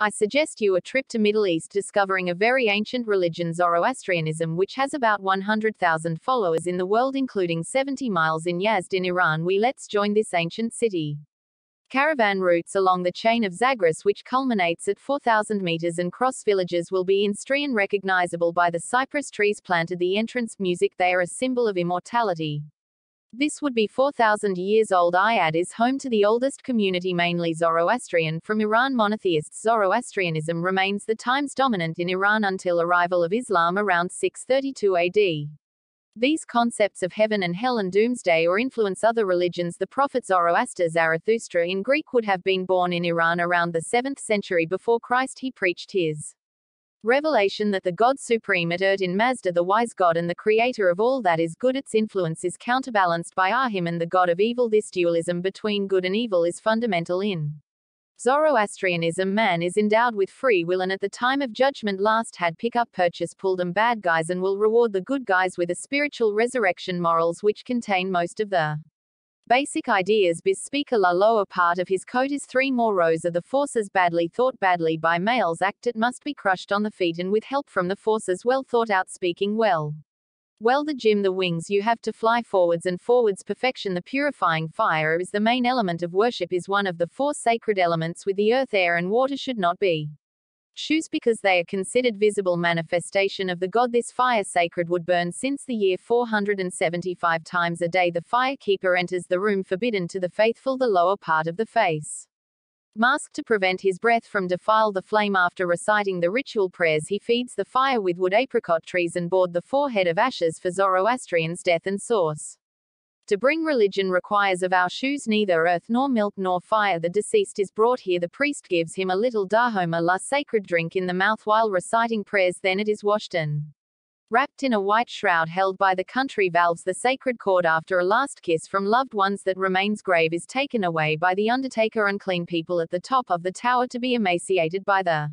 I suggest you a trip to Middle East discovering a very ancient religion Zoroastrianism which has about 100,000 followers in the world including 70 miles in Yazd in Iran. Let's join this ancient city. Caravan routes along the chain of Zagros which culminates at 4,000 meters and cross villages will be in Strian recognizable by the cypress trees planted the entrance music. They are a symbol of immortality. This would be 4,000 years old. Iyad is home to the oldest community mainly Zoroastrian from Iran. Monotheists Zoroastrianism remains the times dominant in Iran until arrival of Islam around 632 AD. These concepts of heaven and hell and doomsday or influence other religions. The prophet Zoroaster Zarathustra in Greek would have been born in Iran around the 7th century before Christ. He preached his revelation that the God supreme at Urt in Mazda, the wise God and the creator of all that is good. Its influence is counterbalanced by Ahriman, the god of evil. This dualism between good and evil is fundamental in Zoroastrianism. Man is endowed with free will and at the time of judgment last had pick up purchase pull them bad guys and will reward the good guys with a spiritual resurrection. Morals which contain most of the basic ideas. Biz speaker. La lower part of his coat is 3 more rows of the forces badly thought badly by males act. It must be crushed on the feet and with help from the forces well thought out. Speaking well the gym the wings you have to fly forwards and forwards. Perfection. The purifying fire is the main element of worship, is one of the 4 sacred elements with the earth, air and water should not be shoes because they are considered visible manifestation of the god. This fire sacred would burn since the year 475 times a day. The fire keeper enters the room forbidden to the faithful. The lower part of the face mask to prevent his breath from defile the flame. After reciting the ritual prayers he feeds the fire with wood, apricot trees and board the forehead of ashes. For Zoroastrians death and source to bring religion requires of our shoes neither earth nor milk nor fire. The deceased is brought here. The priest gives him a little dahoma, la sacred drink, in the mouth while reciting prayers. Then it is washed and wrapped in a white shroud held by the country valves. The sacred cord after a last kiss from loved ones that remains grave is taken away by the undertaker. Unclean people at the top of the tower to be emaciated by the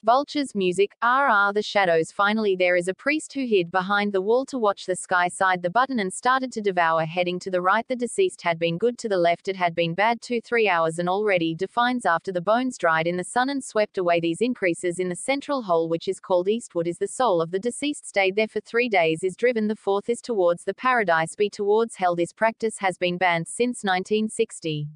vultures. Music, the shadows. Finally there is a priest who hid behind the wall to watch the sky, side the button and started to devour. Heading to the right the deceased had been good, to the left it had been bad. 2-3 hours and already defines after the bones dried in the sun and swept away. These increases in the central hole which is called eastward is the soul of the deceased stayed there for 3 days is driven. The 4th is towards the paradise, be towards hell. This practice has been banned since 1960.